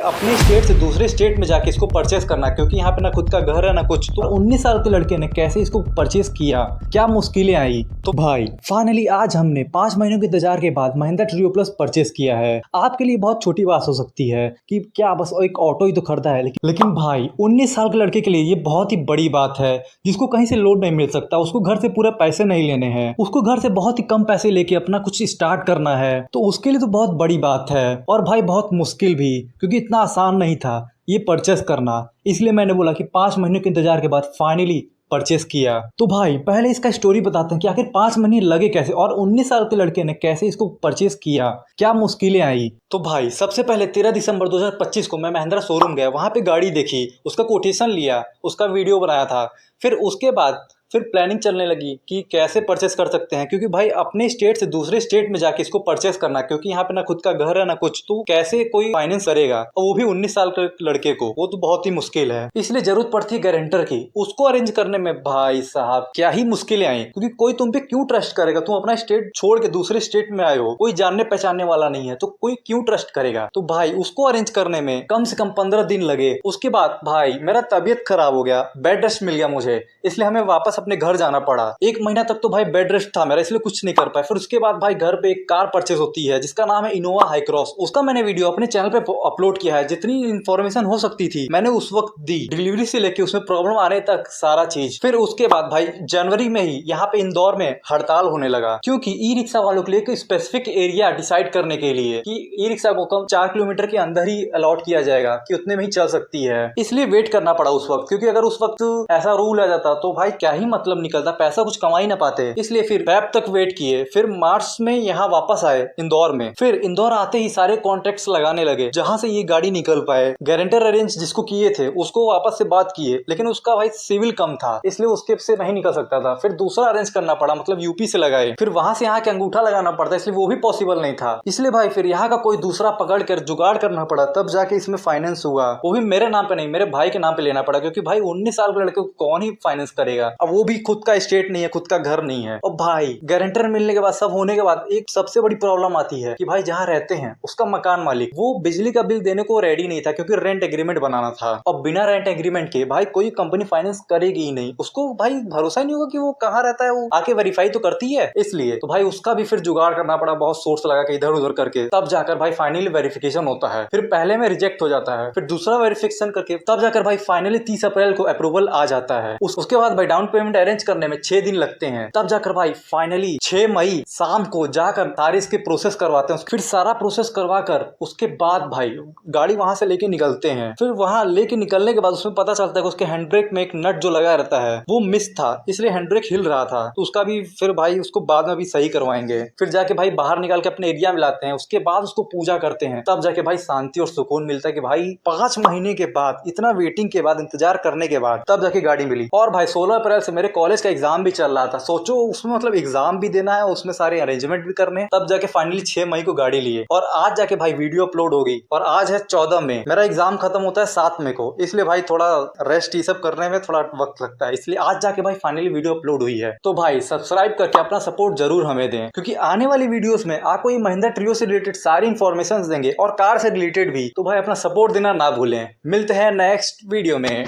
अपने स्टेट से दूसरे स्टेट में जाके इसको परचेस करना, क्योंकि यहाँ पे ना खुद का घर है ना कुछ। तो 19 साल के लड़के ने कैसे इसको परचेस किया, क्या मुश्किलें आई। तो भाई फाइनली आज हमने 5 महीनों के इंतजार के बाद महिंद्रा ट्रियो प्लस परचेस किया है। आपके लिए बहुत छोटी बात हो सकती है कि क्या बस एक ऑटो ही तो खरीदा है, लेकिन भाई 19 साल के लड़के के लिए ये बहुत ही बड़ी बात है, जिसको कहीं से लोन नहीं मिल सकता। उसको घर से पूरे पैसे नहीं लेने हैं, उसको घर से बहुत ही कम पैसे लेके अपना कुछ स्टार्ट करना है। तो उसके लिए तो बहुत बड़ी बात है, और भाई बहुत मुश्किल भी, क्योंकि इतना आसान नहीं था ये परचेस करना। इसलिए मैंने बोला कि 5 महीने के इंतजार के बाद फाइनली परचेस किया। तो भाई पहले इसका स्टोरी बताते हैं कि आखिर 5 महीने लगे कैसे, और 19 साल के लड़के ने कैसे इसको परचेस किया, क्या मुश्किलें आई। तो भाई सबसे पहले 13 दिसंबर 2025 को मैं महिंद्रा शोरूम गया, वहां पे गाड़ी देखी, उसका कोटेशन लिया, उसका वीडियो बनाया था। फिर उसके बाद प्लानिंग चलने लगी कि कैसे परचेस कर सकते हैं, क्योंकि भाई अपने स्टेट से दूसरे स्टेट में जाके इसको परचेस करना, क्योंकि यहाँ पे ना खुद का घर है ना कुछ। तो कैसे कोई फाइनेंस करेगा, और वो भी 19 साल के लड़के को, वो तो बहुत ही मुश्किल है। इसलिए जरूरत पड़ती है गारंटर की। उसको अरेंज करने में भाई साहब क्या ही मुश्किलें आई, क्योंकि कोई तुम पे क्यों ट्रस्ट करेगा। तुम अपना स्टेट छोड़ के दूसरे स्टेट में आए हो, कोई जानने पहचानने वाला नहीं है, तो कोई क्यों ट्रस्ट करेगा। तो भाई उसको अरेंज करने में कम से कम 15 दिन लगे। उसके बाद भाई मेरा तबीयत खराब हो गया, बेड रेस्ट मिल गया मुझे, इसलिए हमें वापस अपने घर जाना पड़ा। 1 महीना तक तो भाई बेड रेस्ट था मेरा, इसलिए कुछ नहीं कर पाया। फिर उसके बाद भाई घर पे एक कार परचेस होती है जिसका नाम है इनोवा हाई क्रॉस। उसका मैंने वीडियो अपने चैनल पे अपलोड किया है। जितनी इन्फॉर्मेशन हो सकती थी मैंने उस वक्त दी, डिलीवरी से लेके उसमें प्रॉब्लम आने तक सारा चीज। फिर उसके बाद भाई जनवरी में ही यहाँ पे इंदौर में हड़ताल होने लगा, क्योंकि ई रिक्शा वालों के लिए एक स्पेसिफिक एरिया डिसाइड करने के लिए कि ई रिक्शा को कम 4 किलोमीटर के अंदर ही अलॉट किया जाएगा, कि उतने में ही चल सकती है। इसलिए वेट करना पड़ा उस वक्त, क्योंकि अगर उस वक्त ऐसा रूल आ जाता तो भाई क्या ही मतलब निकलता, पैसा कुछ कमा ही ना पाते। इसलिए फिर फेब तक वेट किए। फिर मार्च में यहाँ वापस आए इंदौर में। फिर इंदौर आते ही सारे कॉन्ट्रैक्ट्स लगाने लगे जहां से ये गाड़ी निकल पाए। गारंटर अरेंज जिसको किए थे उसको वापस से बात किए, लेकिन उसका भाई सिविल कम था, इसलिए उसके से नहीं निकल सकता था। फिर दूसरा अरेंज करना पड़ा, मतलब यूपी से लगाए। फिर वहां से यहाँ के अंगूठा लगाना पड़ता, इसलिए वो भी पॉसिबल नहीं था। इसलिए भाई फिर यहाँ का कोई दूसरा पकड़ कर जुगाड़ करना पड़ा, तब जाके इसमें फाइनेंस हुआ। वो भी मेरे नाम पे नहीं, मेरे भाई के नाम पे लेना पड़ा, क्योंकि भाई 19 साल के लड़के को कौन ही फाइनेंस करेगा। अब वो भी खुद का स्टेट नहीं है, खुद का घर नहीं है। और भाई गारंटर मिलने के बाद, सब होने के बाद, एक सबसे बड़ी प्रॉब्लम आती है कि भाई जहाँ रहते हैं उसका मकान मालिक वो बिजली का बिल देने को रेडी नहीं था, क्योंकि रेंट एग्रीमेंट बनाना था। और बिना रेंट एग्रीमेंट के भाई कोई कंपनी फाइनेंस करेगी ही नहीं। उसको भाई भरोसा ही नहीं होगा कि वो कहाँ रहता है, वो आके वेरीफाई तो करती है। इसलिए तो भाई उसका भी फिर जुगाड़ करना पड़ा, बहुत सोर्स लगा के इधर उधर करके, तब जाकर भाई फाइनली वेरिफिकेशन होता है। फिर पहले में रिजेक्ट हो जाता है, फिर दूसरा वेरिफिकेशन करके तब जाकर भाई फाइनली 30 अप्रैल को अप्रूवल आ जाता है। उसके बाद भाई डाउन पेमेंट अरेंज करने में 6 दिन लगते हैं। तब जाकर भाई फाइनली 6 मई शाम को जाकर सारे इसके प्रोसेस करवाते हैं। फिर सारा प्रोसेस करवा कर उसके बाद भाई गाड़ी वहां से लेके निकलते हैं। फिर वहां लेके निकलने के बाद उसमें पता चलता है कि उसके हैंड ब्रेक में एक नट जो लगा रहता है वो मिस था, इसलिए हैंड ब्रेक हिल रहा था। तो उसका भी फिर भाई उसको बाद में भी सही करवाएंगे। फिर जाके भाई बाहर निकाल के अपने एरिया में लाते हैं। उसके बाद उसको पूजा करते हैं, तब जाके भाई शांति और सुकून मिलता है कि भाई 5 महीने के बाद, इतना वेटिंग के बाद, इंतजार करने के बाद तब जाके गाड़ी मिली। और भाई 16 अप्रैल से मेरे कॉलेज का एग्जाम भी चल रहा था। सोचो उसमें मतलब एग्जाम भी देना है, उसमें सारे अरेंजमेंट भी करने हैं, तब जाके फाइनली 6 मई को गाड़ी लिए। और आज जाके भाई वीडियो अपलोड हो गई। और आज है 14 मई, मेरा एग्जाम खत्म होता है 7 मई को, इसलिए भाई थोड़ा रेस्ट ये सब करने में थोड़ा वक्त लगता है। इसलिए आज जाके भाई फाइनली वीडियो अपलोड हुई है। तो भाई सब्सक्राइब करके अपना सपोर्ट जरूर हमें दें, क्योंकि आने वाली वीडियोस में आपको ये महिंद्रा ट्रियो से रिलेटेड सारी इंफॉर्मेशन देंगे, और कार से रिलेटेड भी। तो भाई अपना सपोर्ट देना ना भूलें। मिलते हैं नेक्स्ट वीडियो में।